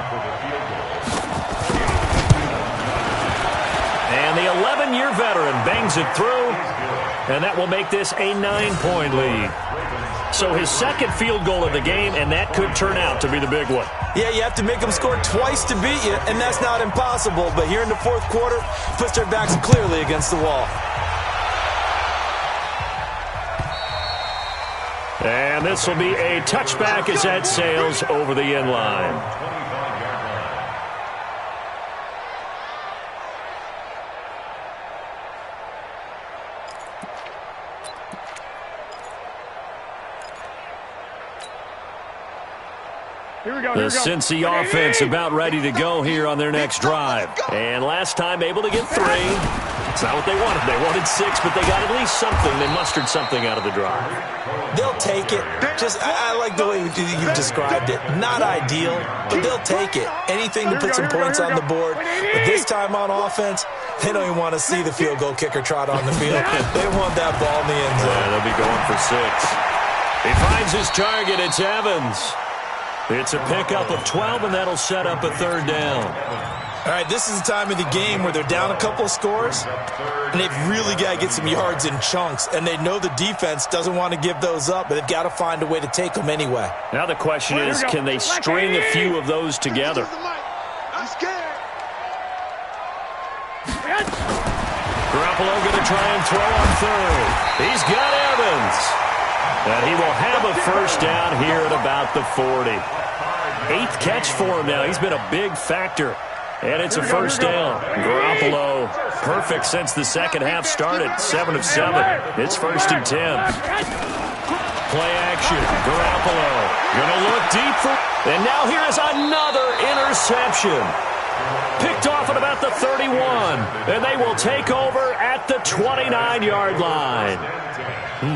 And the 11-year veteran bangs it through, and that will make this a 9-point lead. So his second field goal of the game, and that could turn out to be the big one. Yeah, you have to make them score twice to beat you, and that's not impossible. But here in the 4th quarter, puts their backs clearly against the wall. And this will be a touchback as that sails over the end line. The Cincy offense about ready to go here on their next drive. And last time able to get 3. It's not what they wanted. They wanted 6, but they got at least something. They mustered something out of the drive. They'll take it. I like the way you described it. Not ideal, but they'll take it. Anything to put some points on the board. But this time on offense, they don't even want to see the field goal kicker trot on the field. They want that ball in the end zone. Yeah, they'll be going for 6. He finds his target. It's Evans. It's a pickup of 12, and that'll set up a 3rd down. All right, this is the time of the game where they're down a couple of scores, and they've really got to get some yards in chunks, and they know the defense doesn't want to give those up, but they've got to find a way to take them anyway. Now the question is, can they string a few of those together? I'm scared. Garoppolo going to try and throw on 3rd. He's got Evans. And he will have a first down here at about the 40. 8th catch for him now. He's been a big factor And it's a first down. Garoppolo, perfect since the second half started. 7 of 7. It's 1st and 10. Play action. Garoppolo going to look deep for... And now here is another interception. Picked off at about the 31. And they will take over at the 29-yard line.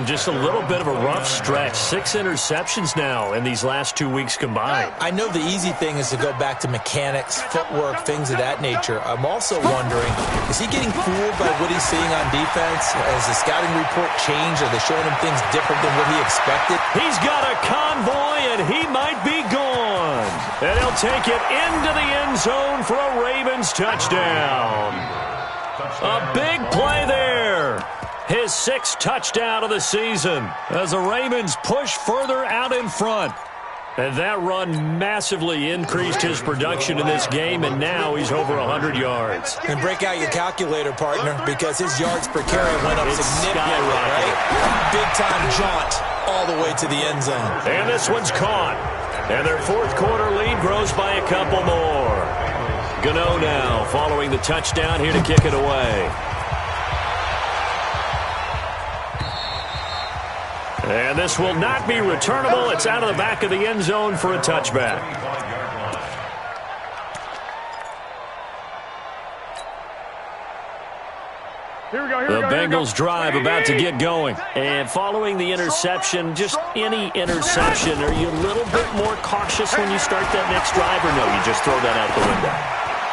Just a little bit of a rough stretch. 6 interceptions now in these last 2 weeks combined. I know the easy thing is to go back to mechanics, footwork, things of that nature. I'm also wondering, is he getting fooled by what he's seeing on defense? Has the scouting report changed? Are they showing him things different than what he expected? He's got a convoy, and he might be gone. And he'll take it into the end zone for a Ravens touchdown. A big play there. His 6th touchdown of the season as the Ravens push further out in front. And that run massively increased his production in this game, and now he's over 100 yards. And break out your calculator, partner, because his yards per carry went up significantly, right? Big-time jaunt all the way to the end zone. And this one's caught. And their 4th quarter lead grows by a couple more. Gano now following the touchdown here to kick it away. And this will not be returnable. It's out of the back of the end zone for a touchback. The Bengals drive about to get going. And following the interception, just any interception, are you a little bit more cautious when you start that next drive, or no, you just throw that out the window?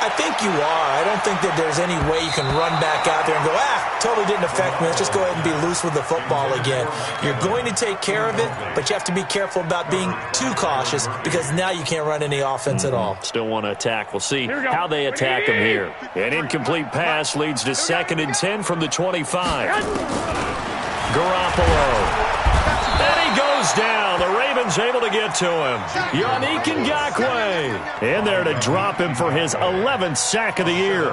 I think you are. I don't think that there's any way you can run back out there and go, totally didn't affect me. Let's just go ahead and be loose with the football again. You're going to take care of it, but you have to be careful about being too cautious because now you can't run any offense at all. Still want to attack. We'll see how they attack him here. An incomplete pass leads to 2nd and 10 from the 25. Garoppolo. And he goes down. The Ravens able to get to him. Yannick Ngakoue in there to drop him for his 11th sack of the year.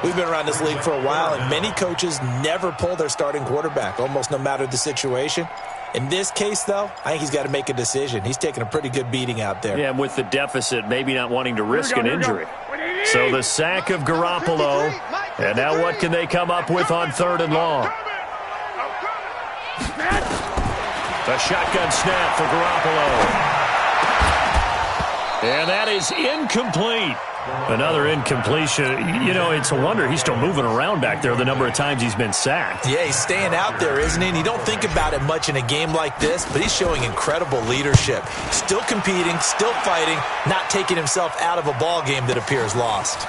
We've been around this league for a while, and many coaches never pull their starting quarterback, almost no matter the situation. In this case, though, I think he's got to make a decision. He's taking a pretty good beating out there. Yeah, and with the deficit, maybe not wanting to risk an injury. So the sack of Garoppolo. And now what can they come up with on 3rd and long? A shotgun snap for Garoppolo. And that is incomplete. Another incompletion. You know, it's a wonder he's still moving around back there the number of times he's been sacked. Yeah, he's staying out there, isn't he? And you don't think about it much in a game like this, but he's showing incredible leadership. Still competing, still fighting, not taking himself out of a ball game that appears lost.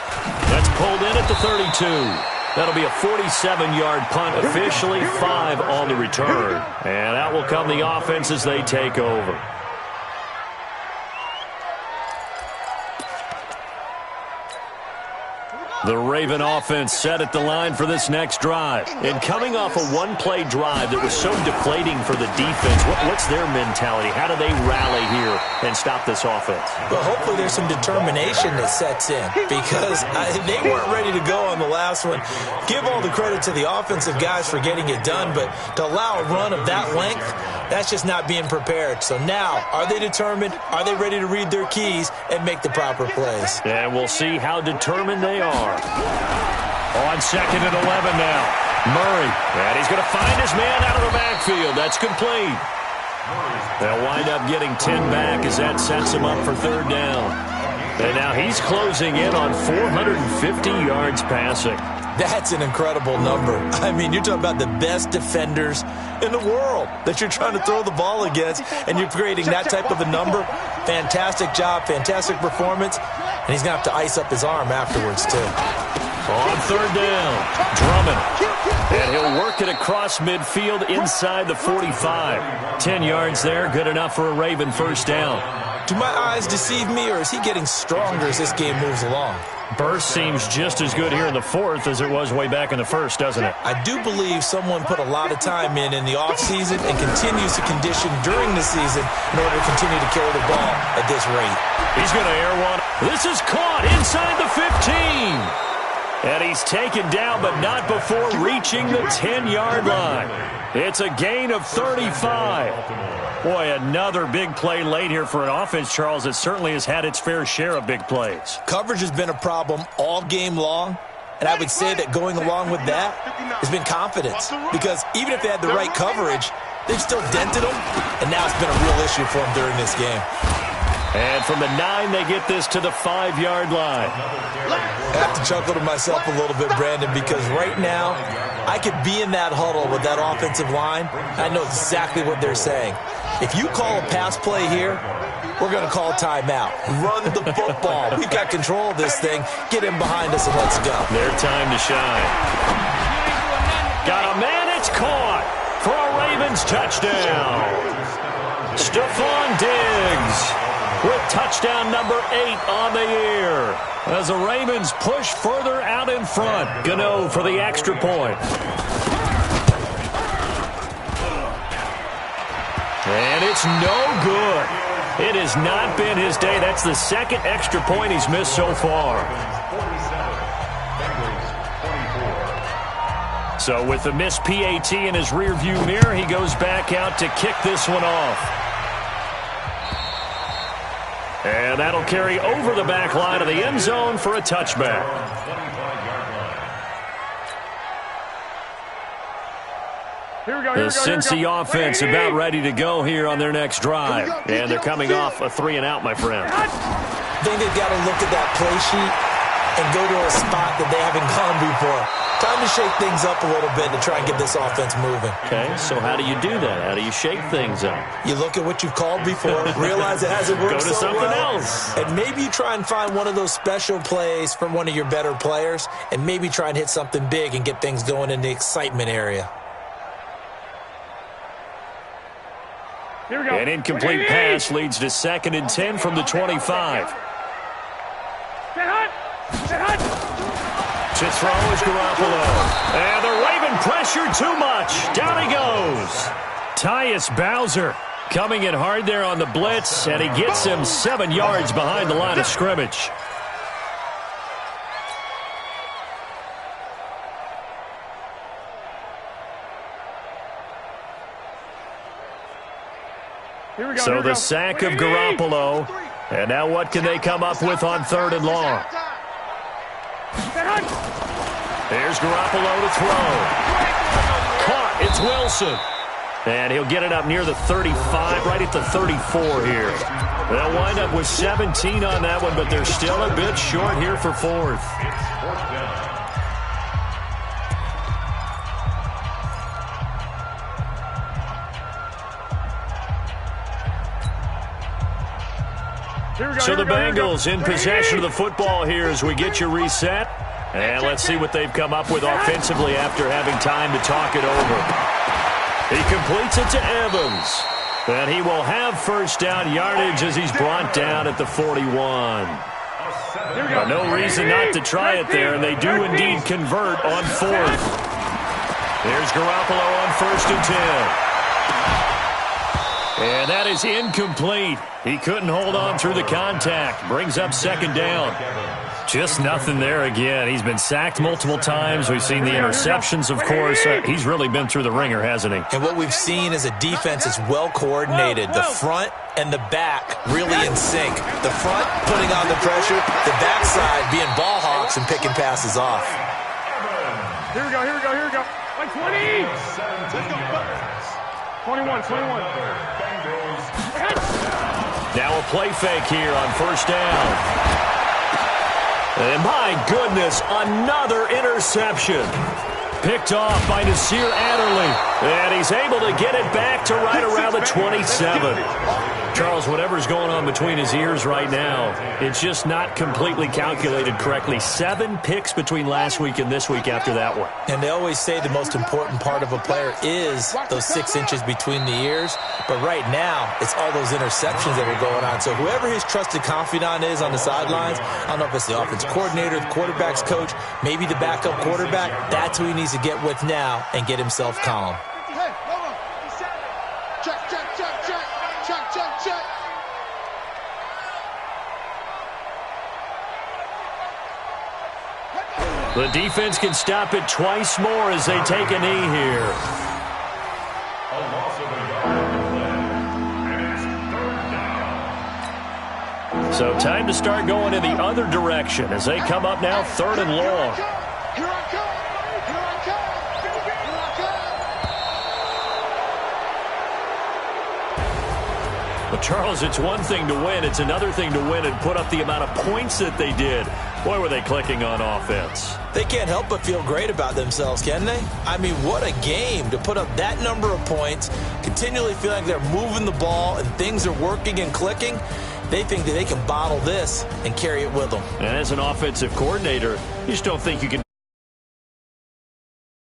That's pulled in at the 32. That'll be a 47-yard punt, officially 5 on the return. And out will come the offense as they take over. The Raven offense set at the line for this next drive. And coming off a one-play drive that was so deflating for the defense, what's their mentality? How do they rally here and stop this offense? Well, hopefully there's some determination that sets in because they weren't ready to go on the last one. Give all the credit to the offensive guys for getting it done, but to allow a run of that length, that's just not being prepared. So now, are they determined? Are they ready to read their keys and make the proper plays? And we'll see how determined they are. On 2nd and 11 now. Murray. And he's going to find his man out of the backfield. That's complete. They'll wind up getting 10 back as that sets him up for 3rd down. And now he's closing in on 450 yards passing. That's an incredible number. I mean, you're talking about the best defenders in the world that you're trying to throw the ball against, and you're creating that type of a number. Fantastic job, fantastic performance, and he's going to have to ice up his arm afterwards, too. On 3rd down, Drummond. And he'll work it across midfield inside the 45. 10 yards there, good enough for a Raven 1st down. Do my eyes deceive me, or is he getting stronger as this game moves along? Burst seems just as good here in the 4th as it was way back in the 1st, doesn't it? I do believe someone put a lot of time in the offseason and continues to condition during the season in order to continue to carry the ball at this rate. He's going to air one. This is caught inside the 15. And he's taken down, but not before reaching the 10-yard line. It's a gain of 35. Boy, another big play late here for an offense, Charles, that certainly has had its fair share of big plays. Coverage has been a problem all game long, and I would say that going along with that has been confidence. Because even if they had the right coverage, they've still dented them, and now it's been a real issue for them during this game. And from the 9, they get this to the 5-yard line. I have to chuckle to myself a little bit, Brandon, because right now I could be in that huddle with that offensive line. I know exactly what they're saying. If you call a pass play here, we're going to call timeout. Run the football. We've got control of this thing. Get in behind us and let's go. Their time to shine. Got a man, it's caught for a Ravens touchdown. Stephon Diggs with touchdown number 8 on the year. As the Ravens push further out in front. Gano for the extra point. And it's no good. It has not been his day. That's the second extra point he's missed so far. So with the missed PAT in his rearview mirror, he goes back out to kick this one off. And that'll carry over the back line of the end zone for a touchback. The Cincy offense about ready to go here on their next drive. And they're coming off a 3-and-out, my friend. I think they've got to look at that play sheet and go to a spot that they haven't gone before. Time to shake things up a little bit to try and get this offense moving. Okay, so how do you do that? How do you shake things up? You look at what you've called before, realize it hasn't worked Go to so something well, else. and maybe you try and find one of those special plays from one of your better players, and maybe try and hit something big and get things going in the excitement area. Here we go. An incomplete pass leads to 2nd and 10 from the 25. Get hot! Get hot! To throw is Garoppolo. And the Raven pressure too much. Down he goes. Tyus Bowser coming in hard there on the blitz, and he gets him 7 yards behind the line of scrimmage. So the sack of Garoppolo. And now what can they come up with on 3rd and long? Here's Garoppolo to throw. Caught. It's Wilson. And he'll get it up near the 35, right at the 34 here. They'll wind up with 17 on that one, but they're still a bit short here for 4th. So the Bengals in possession of the football here as we get you reset. And let's see what they've come up with offensively after having time to talk it over. He completes it to Evans. And he will have first down yardage as he's brought down at the 41. No reason not to try it there, and they do indeed convert on 4th. Here's Garoppolo on 1st and 10. And that is incomplete. He couldn't hold on through the contact. Brings up 2nd down. Just nothing there again. He's been sacked multiple times. We've seen the interceptions, of course. He's really been through the ringer, hasn't he? And what we've seen is a defense that's well coordinated. The front and the back really in sync. The front putting on the pressure. The backside being ball hawks and picking passes off. Here we go, here we go, here we go. Like 20! 21. Now a play fake here on 1st down. And my goodness, another interception. Picked off by Nasir Adderley. And he's able to get it back to right around the 27. Charles, whatever's going on between his ears right now, it's just not completely calculated correctly. 7 picks between last week and this week after that one. And they always say the most important part of a player is those 6 inches between the ears. But right now, it's all those interceptions that are going on. So whoever his trusted confidant is on the sidelines, I don't know if it's the offense coordinator, the quarterback's coach, maybe the backup quarterback, that's who he needs to get with now and get himself calm. Hey, hold on. Check. The defense can stop it twice more as they take a knee here. A loss of a yard on the play. And it's 3rd down. So time to start going in the other direction as they come up now 3rd and long. Here I come. Here I come. Here I come. But Charles, it's one thing to win. It's another thing to win and put up the amount of points that they did. Boy, were they clicking on offense. They can't help but feel great about themselves, can they? I mean, what a game to put up that number of points, continually feel like they're moving the ball and things are working and clicking. They think that they can bottle this and carry it with them. And as an offensive coordinator, you just don't think you can